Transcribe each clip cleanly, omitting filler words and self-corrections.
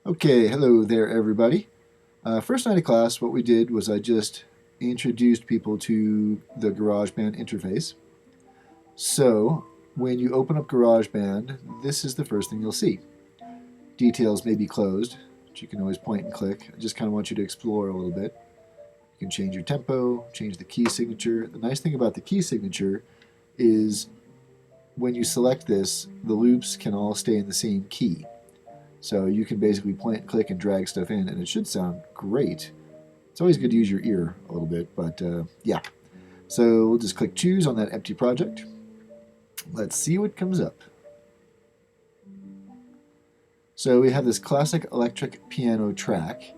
Okay, hello there, everybody. First night of class, what we did was I just introduced people to the Garageband interface. So, when you open up Garageband, this is the first thing you'll see. Details may be closed, but you can always point and click. I just kind of want you to explore a little bit. You can change your tempo, change the key signature. The nice thing about the key signature is when you select this, the loops can all stay in the same key. So you can basically point, click, and drag stuff in, and it should sound great. It's always good to use your ear a little bit, but yeah. So we'll just click choose on that empty project. Let's see what comes up. So we have this classic electric piano track.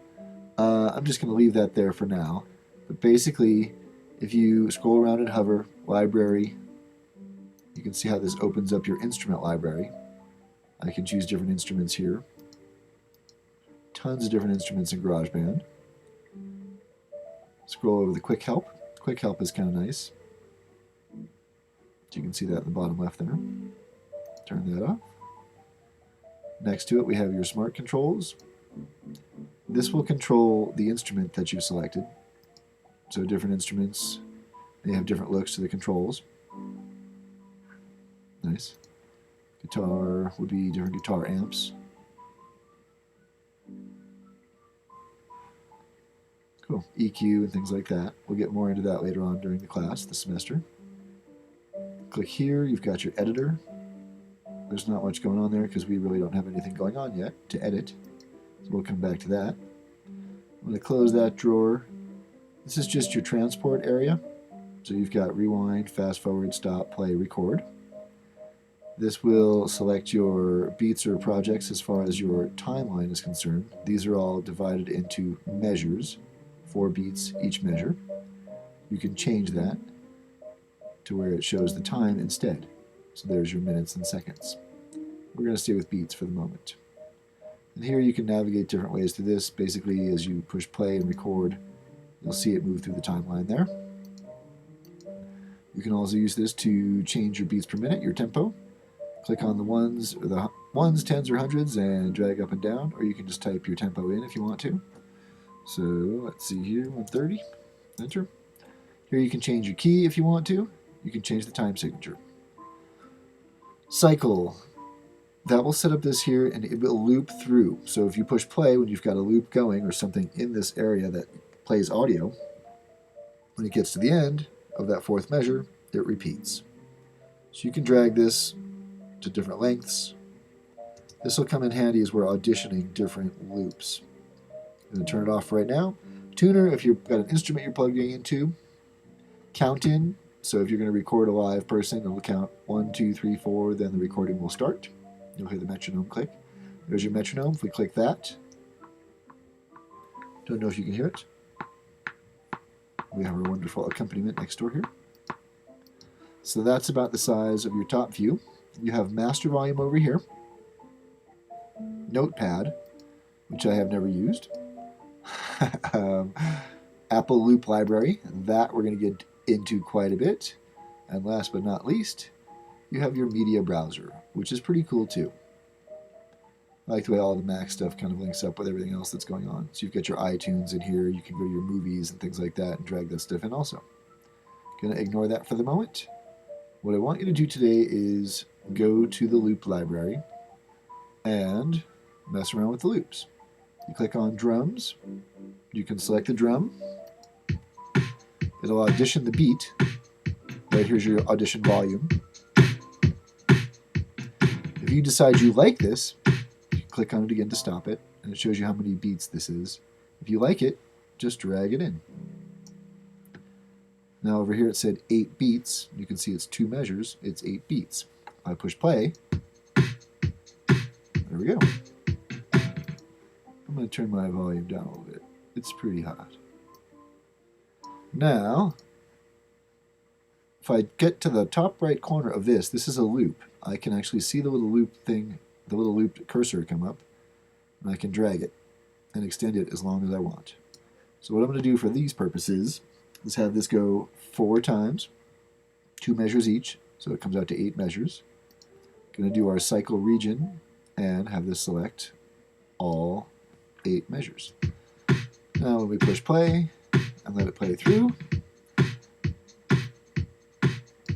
I'm just going to leave that there for now. But basically, if you scroll around and hover, library, you can see how this opens up your instrument library. I can choose different instruments here. Tons of different instruments in GarageBand. Scroll over the quick help. Quick help is kind of nice. You can see that in the bottom left there. Turn that off. Next to it, we have your smart controls. This will control the instrument that you selected. So different instruments, they have different looks to the controls. Nice. Guitar would be different guitar amps. Cool. EQ and things like that. We'll get more into that later on during the class, the semester. Click here, you've got your editor. There's not much going on there because we really don't have anything going on yet to edit. So we'll come back to that. I'm going to close that drawer. This is just your transport area. So you've got rewind, fast forward, stop, play, record. This will select your beats or projects as far as your timeline is concerned. These are all divided into measures, 4 beats each measure. You can change that to where it shows the time instead. So there's your minutes and seconds. We're going to stay with beats for the moment. And here you can navigate different ways through this. Basically, as you push play and record, you'll see it move through the timeline there. You can also use this to change your beats per minute, your tempo. Click on the ones, tens, or hundreds and drag up and down, or you can just type your tempo in if you want to. So let's see here, 130, enter. Here you can change your key if you want to. You can change the time signature. Cycle. That will set up this here and it will loop through. So if you push play when you've got a loop going or something in this area that plays audio, when it gets to the end of that 4th measure, it repeats. So you can drag this to different lengths. This will come in handy as we're auditioning different loops. I'm going to turn it off right now. Tuner, if you've got an instrument you're plugging into. Count in, so if you're going to record a live person, it'll count 1, 2, 3, 4, then the recording will start. You'll hear the metronome click. There's your metronome. If we click that, don't know if you can hear it. We have our wonderful accompaniment next door here. So that's about the size of your top view. You have master volume over here, notepad, which I have never used, Apple Loop Library, that we're going to get into quite a bit, and last but not least, you have your media browser, which is pretty cool too. I like the way all the Mac stuff kind of links up with everything else that's going on. So you've got your iTunes in here, you can go to your movies and things like that and drag that stuff in also. Going to ignore that for the moment. What I want you to do today is go to the loop library and mess around with the loops. You click on drums, you can select the drum, it'll audition the beat. Right here's your audition volume. If you decide you like this, you click on it again to stop it, and it shows you how many beats this is. If you like it, just drag it in. Now over here it said 8 beats. You can see it's 2 measures. It's 8 beats. If I push play, there we go. I'm going to turn my volume down a little bit. It's pretty hot. Now, if I get to the top right corner of this, this is a loop. I can actually see the little loop thing, the little loop cursor come up, and I can drag it and extend it as long as I want. So what I'm going to do for these purposes is have this go 4 times, 2 measures each, so it comes out to 8 measures. Going to do our cycle region and have this select all 8 measures. Now when we push play and let it play through,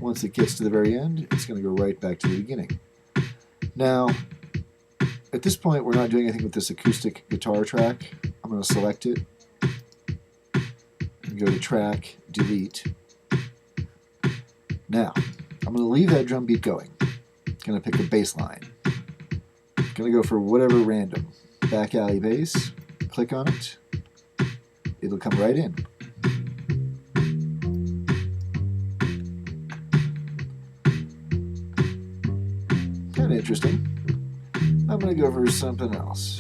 once it gets to the very end, it's going to go right back to the beginning. Now, at this point, we're not doing anything with this acoustic guitar track. I'm going to select it and go to track, delete. Now, I'm going to leave that drum beat going. I'm going to pick a bass line. I'm going to go for whatever random. Back alley bass, click on it. It'll come right in. Kind of interesting. I'm going to go for something else.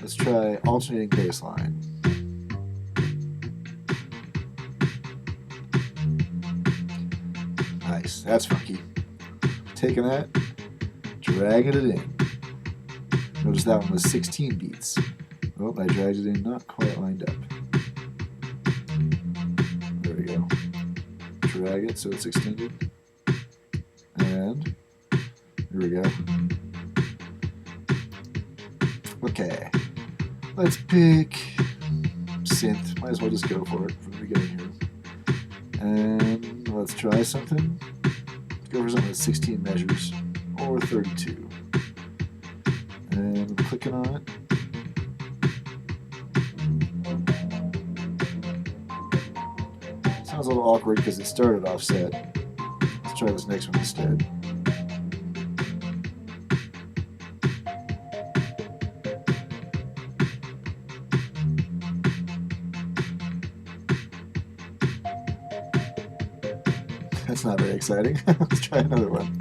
Let's try alternating bass line. Nice, that's funky. Taking that, dragging it in. Notice that one was 16 beats. Oh, I dragged it in, not quite lined up. There we go. Drag it so it's extended. And here we go. Okay, let's pick synth. Might as well just go for it from the beginning here. And let's try something. Let's go for something with 16 measures or 32. And I'm clicking on it. Sounds a little awkward because it started offset. Let's try this next one instead. That's not very exciting. Let's try another one.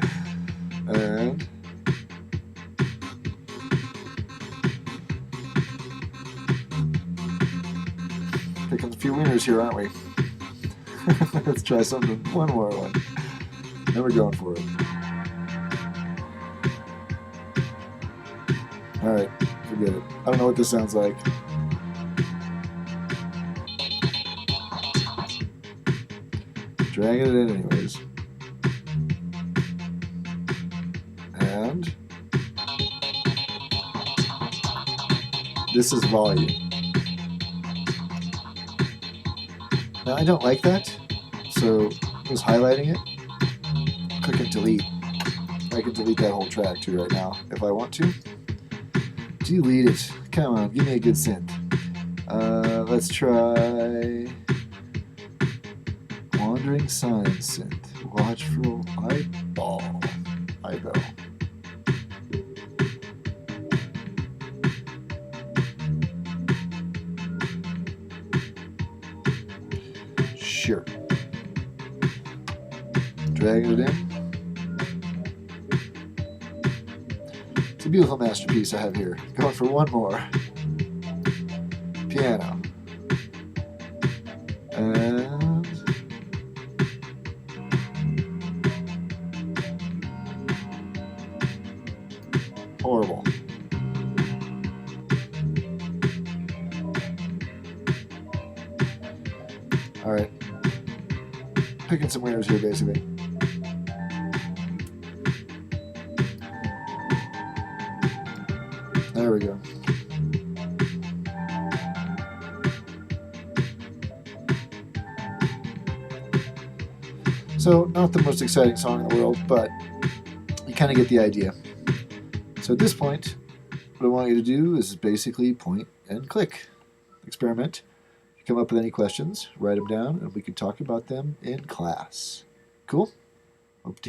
And picking a few winners here, aren't we? Let's try something. One more one. Then we're going for it. Alright, forget it. I don't know what this sounds like. Dragging it in anyways. And this is volume. Now I don't like that, so I was highlighting it. Click and delete. I can delete that whole track too right now if I want to. Delete it. Come on, give me a good synth. Let's try Wandering Sign synth. Watchful eyeball. Eyeball. Sure. Dragging it in. It's a beautiful masterpiece I have here. Going for one more. Piano. And horrible. Alright. Picking some winners here, basically. There we go. So, not the most exciting song in the world, but you kind of get the idea. So at this point, what I want you to do is basically point and click. Experiment. If you come up with any questions, write them down, and we can talk about them in class. Cool? Hope to